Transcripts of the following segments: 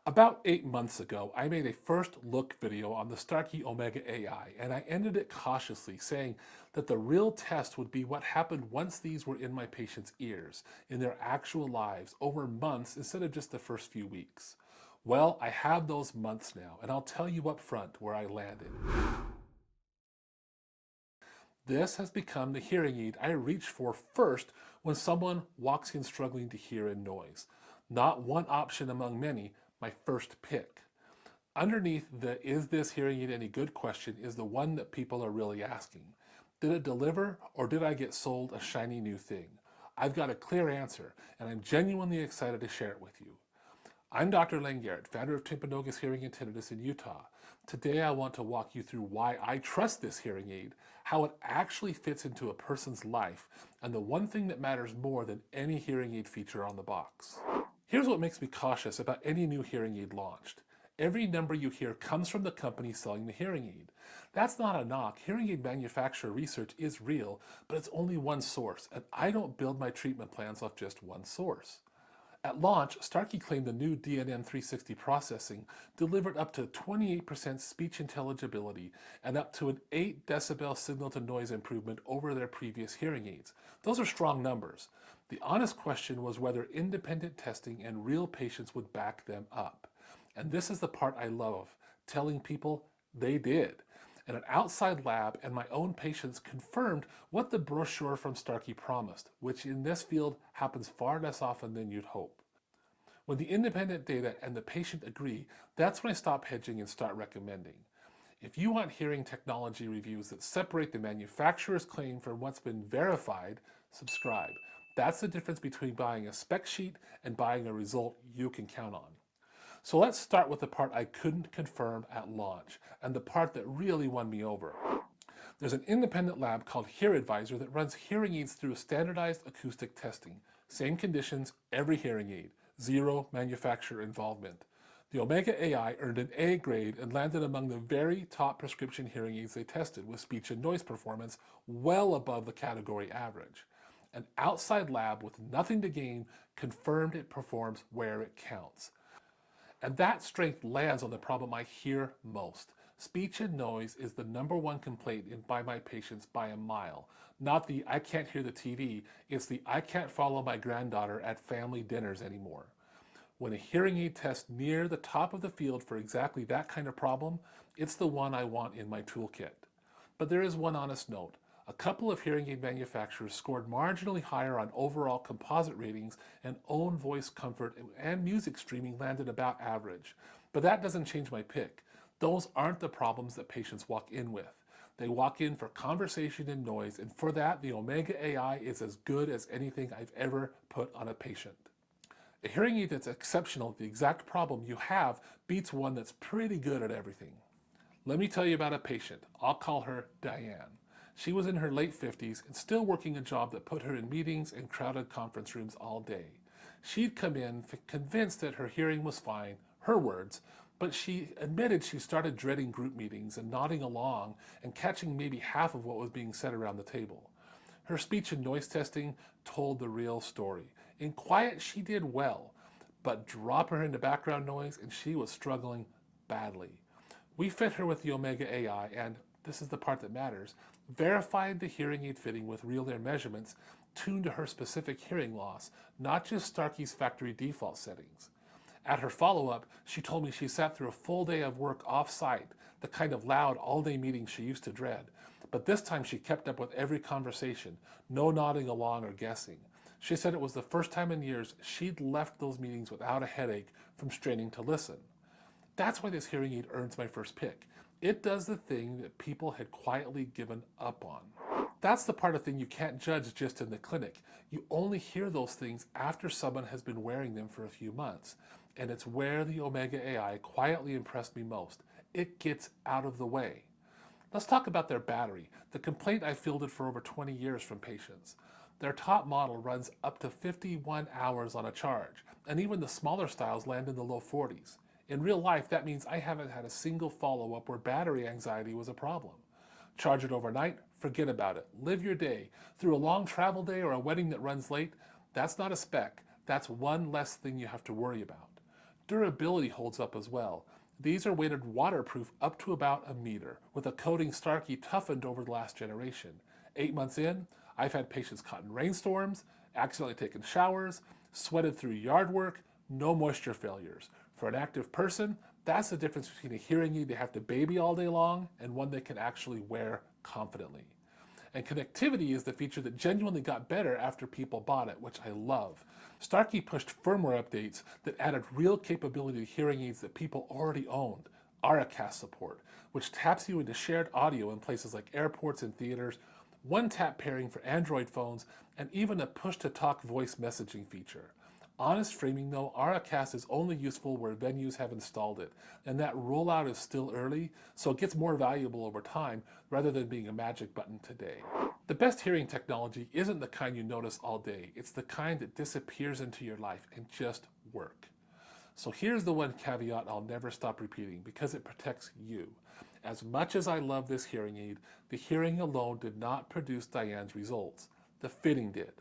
About 8 months ago, I made a first look video on the Starkey Omega AI, and I ended it cautiously, saying that the real test would be what happened once these were in my patients' ears, in their actual lives, over months instead of just the first few weeks. Well, I have those months now, and I'll tell you up front where I landed. This has become the hearing aid I reach for first when someone walks in struggling to hear in noise. Not one option among many, my first pick. Underneath the "is this hearing aid any good" question is the one that people are really asking. Did it deliver, or did I get sold a shiny new thing? I've got a clear answer, and I'm genuinely excited to share it with you. I'm Dr. Len Garrett, founder of Timpanogos Hearing and Tinnitus in Utah. Today I want to walk you through why I trust this hearing aid, how it actually fits into a person's life, and the one thing that matters more than any hearing aid feature on the box. Here's what makes me cautious about any new hearing aid launched. Every number you hear comes from the company selling the hearing aid. That's not a knock. Hearing aid manufacturer research is real, but it's only one source, and I don't build my treatment plans off just one source. At launch, Starkey claimed the new DNN 360 processing delivered up to 28% speech intelligibility and up to an 8 decibel signal-to-noise improvement over their previous hearing aids. Those are strong numbers. The honest question was whether independent testing and real patients would back them up. And this is the part I love, telling people they did. And an outside lab and my own patients confirmed what the brochure from Starkey promised, which in this field happens far less often than you'd hope. When the independent data and the patient agree, that's when I stop hedging and start recommending. If you want hearing technology reviews that separate the manufacturer's claim from what's been verified, subscribe. That's the difference between buying a spec sheet and buying a result you can count on. So let's start with the part I couldn't confirm at launch, and the part that really won me over. There's an independent lab called HearAdvisor that runs hearing aids through standardized acoustic testing. Same conditions, every hearing aid. Zero manufacturer involvement. The Omega AI earned an A grade and landed among the very top prescription hearing aids they tested, with speech and noise performance well above the category average. An outside lab with nothing to gain confirmed it performs where it counts. And that strength lands on the problem I hear most. Speech and noise is the #1 complaint by my patients by a mile. Not the "I can't hear the TV," it's the "I can't follow my granddaughter at family dinners anymore." When a hearing aid tests near the top of the field for exactly that kind of problem, it's the one I want in my toolkit. But there is one honest note. A couple of hearing aid manufacturers scored marginally higher on overall composite ratings, and own voice comfort and music streaming landed about average. But that doesn't change my pick. Those aren't the problems that patients walk in with. They walk in for conversation and noise, and for that, the Omega AI is as good as anything I've ever put on a patient. A hearing aid that's exceptional at the exact problem you have beats one that's pretty good at everything. Let me tell you about a patient. I'll call her Diane. She was in her late 50s and still working a job that put her in meetings and crowded conference rooms all day. She'd come in convinced that her hearing was fine, her words, but she admitted she started dreading group meetings and nodding along and catching maybe half of what was being said around the table. Her speech and noise testing told the real story. In quiet, she did well, but drop her into background noise and she was struggling badly. We fit her with the Omega AI and, this is the part that matters, verified the hearing aid fitting with real ear measurements tuned to her specific hearing loss, not just Starkey's factory default settings. At her follow-up, she told me she sat through a full day of work off-site, the kind of loud all-day meetings she used to dread. But this time she kept up with every conversation, no nodding along or guessing. She said it was the first time in years she'd left those meetings without a headache from straining to listen. That's why this hearing aid earns my first pick. It does the thing that people had quietly given up on. That's the part of thing you can't judge just in the clinic. You only hear those things after someone has been wearing them for a few months. And it's where the Omega AI quietly impressed me most. It gets out of the way. Let's talk about their battery, the complaint I fielded for over 20 years from patients. Their top model runs up to 51 hours on a charge, and even the smaller styles land in the low 40s. In real life, that means I haven't had a single follow-up where battery anxiety was a problem. Charge it overnight, forget about it. Live your day. Through a long travel day or a wedding that runs late, that's not a spec. That's one less thing you have to worry about. Durability holds up as well. These are weighted waterproof up to about a meter, with a coating Starkey toughened over the last generation. 8 months in, I've had patients caught in rainstorms, accidentally taken showers, sweated through yard work, no moisture failures. For an active person, that's the difference between a hearing aid they have to baby all day long and one they can actually wear confidently. And connectivity is the feature that genuinely got better after people bought it, which I love. Starkey pushed firmware updates that added real capability to hearing aids that people already owned. Auracast support, which taps you into shared audio in places like airports and theaters, one-tap pairing for Android phones, and even a push-to-talk voice messaging feature. Honest framing though, Auracast is only useful where venues have installed it, and that rollout is still early, so it gets more valuable over time rather than being a magic button today. The best hearing technology isn't the kind you notice all day, it's the kind that disappears into your life and just work. So here's the one caveat I'll never stop repeating because it protects you. As much as I love this hearing aid, the hearing alone did not produce Diane's results. The fitting did.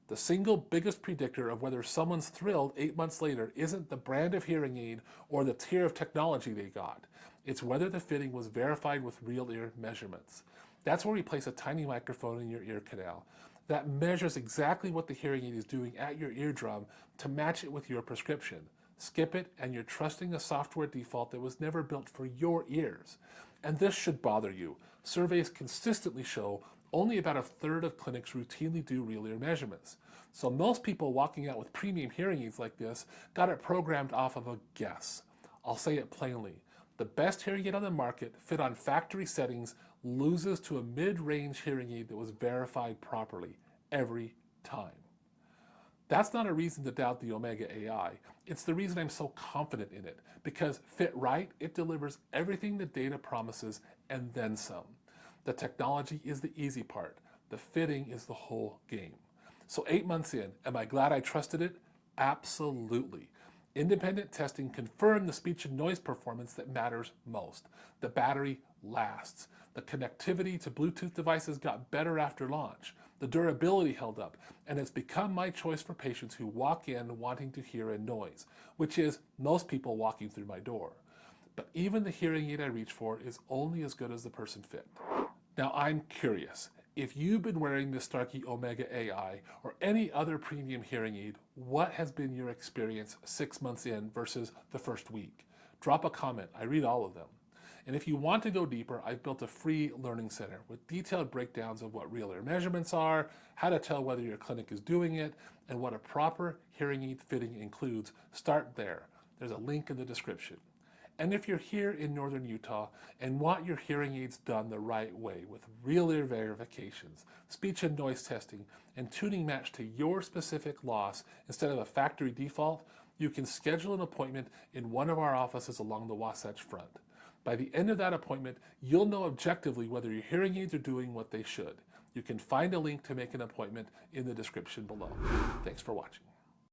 The single biggest predictor of whether someone's thrilled 8 months later isn't the brand of hearing aid or the tier of technology they got. It's whether the fitting was verified with real ear measurements. That's where we place a tiny microphone in your ear canal that measures exactly what the hearing aid is doing at your eardrum to match it with your prescription. Skip it and you're trusting a software default that was never built for your ears. And this should bother you. Surveys consistently show only about a third of clinics routinely do real ear measurements. So most people walking out with premium hearing aids like this got it programmed off of a guess. I'll say it plainly. The best hearing aid on the market, fit on factory settings, loses to a mid-range hearing aid that was verified properly every time. That's not a reason to doubt the Omega AI. It's the reason I'm so confident in it, because fit right, it delivers everything the data promises and then some. The technology is the easy part. The fitting is the whole game. So 8 months in, am I glad I trusted it? Absolutely. Independent testing confirmed the speech and noise performance that matters most. The battery lasts. The connectivity to Bluetooth devices got better after launch. The durability held up, and it's become my choice for patients who walk in wanting to hear in noise, which is most people walking through my door. But even the hearing aid I reach for is only as good as the person fit. Now I'm curious, if you've been wearing the Starkey Omega AI or any other premium hearing aid, what has been your experience 6 months in versus the first week? Drop a comment, I read all of them. And if you want to go deeper, I've built a free learning center with detailed breakdowns of what real ear measurements are, how to tell whether your clinic is doing it, and what a proper hearing aid fitting includes. Start there. There's a link in the description. And if you're here in northern Utah and want your hearing aids done the right way with real ear verifications, speech and noise testing, and tuning matched to your specific loss instead of a factory default, you can schedule an appointment in one of our offices along the Wasatch Front. By the end of that appointment, you'll know objectively whether your hearing aids are doing what they should. You can find a link to make an appointment in the description below. Thanks for watching.